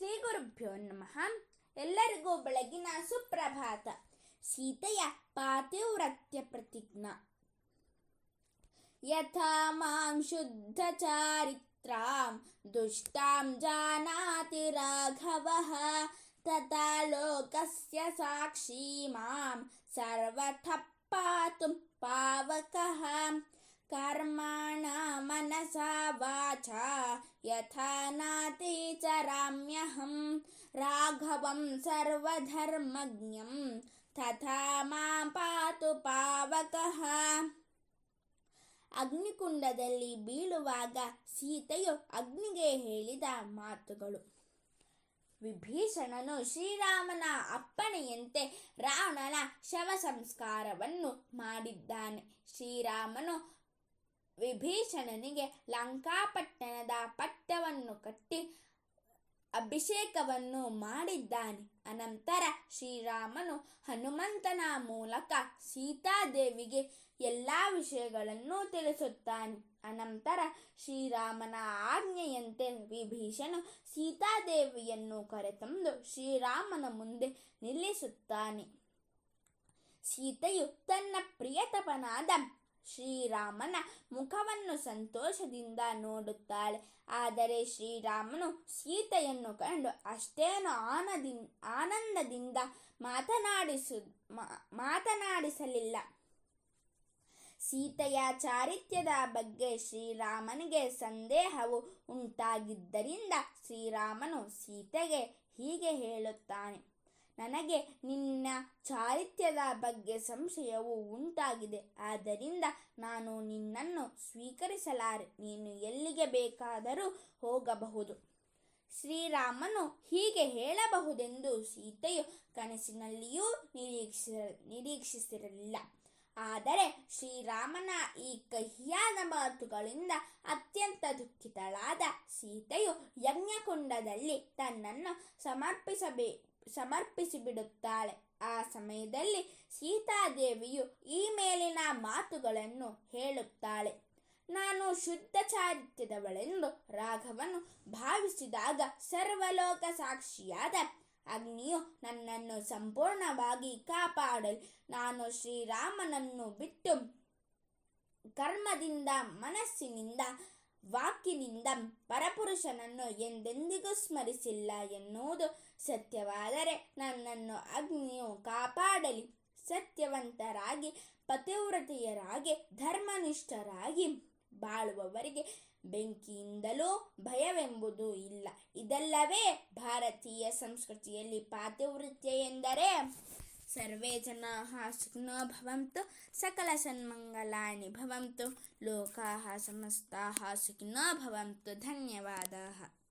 ಶ್ರೀ ಗುರುಭ್ಯೋ ನಮಃ. ಎಲ್ಲರಿಗೂ ಬೆಳಗಿನ ಸುಪ್ರಭಾತ. ಸೀತೆಯ ಪಾತಿವ್ರತ್ಯ ಪ್ರತಿಜ್ಞಾ. ಯಥಾ ಮಾಂ ಶುದ್ಧ ಚಾರಿತ್ರಾಂ ದುಷ್ಟಾಂ ಜಾನಾತಿ ರಾಘವಃ ತಥಾ ಲೋಕಸ್ಯ ಸಾಕ್ಷಿ ಮಾಂ ಸರ್ವಥಃ ಪಾತುಂ ಪಾವಕಃ. ಕರ್ಮಣ ಮನಸಾ ವಾಚಾ ಯಥಾ ನಾತಿಚರಾಮ್ಯಹಂ ರಾಘವಂ ಸರ್ವಧರ್ಮಜ್ಞಂ ತಥಾ ಮಾಂ ಪಾತು ಪಾವಕಃ. ಅಗ್ನಿಕುಂಡದಲ್ಲಿ ಬೀಳುವಾಗ ಸೀತೆಯು ಅಗ್ನಿಗೆ ಹೇಳಿದ ಮಾತುಗಳು. ವಿಭೀಷಣನು ಶ್ರೀರಾಮನ ಅಪ್ಪಣೆಯಂತೆ ರಾವಣನ ಶವ ಸಂಸ್ಕಾರವನ್ನು ಮಾಡಿದ್ದಾನೆ. ಶ್ರೀರಾಮನು ವಿಭೀಷಣನಿಗೆ ಲಂಕಾಪಟ್ಟಣದ ಪಟ್ಟವನ್ನು ಕಟ್ಟಿ ಅಭಿಷೇಕವನ್ನು ಮಾಡಿದ್ದಾನೆ. ಅನಂತರ ಶ್ರೀರಾಮನು ಹನುಮಂತನ ಮೂಲಕ ಸೀತಾದೇವಿಗೆ ಎಲ್ಲ ವಿಷಯಗಳನ್ನು ತಿಳಿಸುತ್ತಾನೆ. ಅನಂತರ ಶ್ರೀರಾಮನ ಆಜ್ಞೆಯಂತೆ ವಿಭೀಷಣನು ಸೀತಾದೇವಿಯನ್ನು ಕರೆತಂದು ಶ್ರೀರಾಮನ ಮುಂದೆ ನಿಲ್ಲಿಸುತ್ತಾನೆ. ಸೀತೆಯು ತನ್ನ ಪ್ರಿಯತಮನಾದ ಶ್ರೀರಾಮನ ಮುಖವನ್ನು ಸಂತೋಷದಿಂದ ನೋಡುತ್ತಾಳೆ. ಆದರೆ ಶ್ರೀರಾಮನು ಸೀತೆಯನ್ನು ಕಂಡು ಅಷ್ಟೇನು ಆನಂದದಿಂದ ಮಾತನಾಡಿಸಲಿಲ್ಲ. ಸೀತೆಯ ಚಾರಿತ್ರ್ಯದ ಬಗ್ಗೆ ಶ್ರೀರಾಮನಿಗೆ ಸಂದೇಹವು ಉಂಟಾಗಿದ್ದರಿಂದ ಶ್ರೀರಾಮನು ಸೀತೆಗೆ ಹೀಗೆ ಹೇಳುತ್ತಾನೆ. ನನಗೆ ನಿನ್ನ ಚಾರಿತ್ರ್ಯದ ಬಗ್ಗೆ ಸಂಶಯವು ಉಂಟಾಗಿದೆ. ಆದ್ದರಿಂದ ನಾನು ನಿನ್ನನ್ನು ಸ್ವೀಕರಿಸಲಾರೆ. ನೀನು ಎಲ್ಲಿಗೆ ಬೇಕಾದರೂ ಹೋಗಬಹುದು. ಶ್ರೀರಾಮನು ಹೀಗೆ ಹೇಳಬಹುದೆಂದು ಸೀತೆಯು ಕನಸಿನಲ್ಲಿಯೂ ನಿರೀಕ್ಷಿಸಿರಲಿಲ್ಲ. ಆದರೆ ಶ್ರೀರಾಮನ ಈ ಕಹಿಯಾದ ಮಾತುಗಳಿಂದ ಅತ್ಯಂತ ದುಃಖಿತಳಾದ ಸೀತೆಯು ಯಜ್ಞಕುಂಡದಲ್ಲಿ ತನ್ನನ್ನು ಸಮರ್ಪಿಸಿಬಿಡುತ್ತಾಳೆ. ಆ ಸಮಯದಲ್ಲಿ ಸೀತಾದೇವಿಯು ಈ ಮೇಲಿನ ಮಾತುಗಳನ್ನು ಹೇಳುತ್ತಾಳೆ. ನಾನು ಶುದ್ಧ ಚಾರಿತ್ರ್ಯದವಳೆಂದು ರಾಘವನು ಭಾವಿಸಿದಾಗ ಸರ್ವಲೋಕ ಸಾಕ್ಷಿಯಾದ ಅಗ್ನಿಯು ನನ್ನನ್ನು ಸಂಪೂರ್ಣವಾಗಿ ಕಾಪಾಡಲು ನಾನು ಶ್ರೀರಾಮನನ್ನು ಬಿಟ್ಟು ಕರ್ಮದಿಂದ, ಮನಸ್ಸಿನಿಂದ, ವಾಕಿನಿಂದ ಪರಪುರುಷನನ್ನು ಎಂದೆಂದಿಗೂ ಸ್ಮರಿಸಿಲ್ಲ ಎನ್ನುವುದು ಸತ್ಯವಾದರೆ ನನ್ನನ್ನು ಅಗ್ನಿಯು ಕಾಪಾಡಲಿ. ಸತ್ಯವಂತರಾಗಿ, ಪತಿವ್ರತೆಯರಾಗಿ, ಧರ್ಮನಿಷ್ಠರಾಗಿ ಬಾಳುವವರಿಗೆ ಬೆಂಕಿಯಿಂದಲೂ ಭಯವೆಂಬುದು ಇಲ್ಲ. ಇದಲ್ಲವೇ ಭಾರತೀಯ ಸಂಸ್ಕೃತಿಯಲ್ಲಿ ಪಾತಿವ್ರತ್ಯ ಎಂದರೆ. ಸರ್ವೇ ಜನಾಃ ಸುಖಿನೋ ಭವಂತು, ಸಕಲ ಸನ್ಮಂಗಲಾನಿ ಭವಂತು, ಲೋಕಾಃ ಸಮಸ್ತಾಃ ಸುಖಿನೋ ಭವಂತು. ಧನ್ಯವಾದಾಃ.